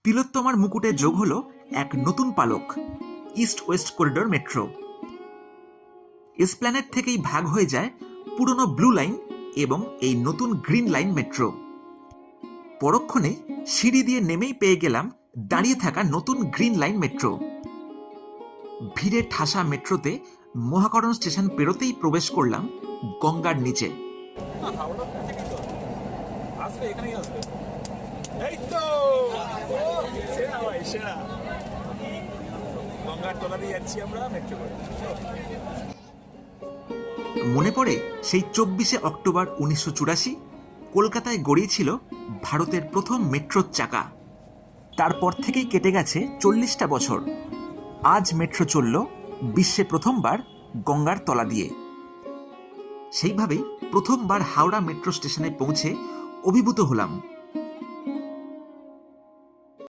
তিলোত্তমার মুকুটে যোগ হলো এক নতুন পালক, east West corridor metro. Esplanade থেকেই ভাগ হয়ে যায় পুরনো ব্লু লাইন এবং এই নতুন গ্রিন লাইন মেট্রো। পরক্ষণে সিঁড়ি দিয়ে নেমেই পেয়ে গেলাম দাঁড়িয়ে থাকা নতুন গ্রিন লাইন মেট্রো। ভিড়ে ঠাসা মেট্রোতে মহাকরণ স্টেশন পেরোতেই প্রবেশ করলাম গঙ্গার নিচে। মনে পড়ে সেই 24শে অক্টোবর 1984 কলকাতায় গড়িয়েছিল ভারতের প্রথম মেট্রোর চাকা। তারপর থেকেই কেটে গেছে 40টা বছর। আজ মেট্রো চলল বিশ্বে প্রথমবার গঙ্গার তলা দিয়ে। সেইভাবেই প্রথমবার হাওড়া মেট্রো স্টেশনে পৌঁছে অভিভূত হলাম।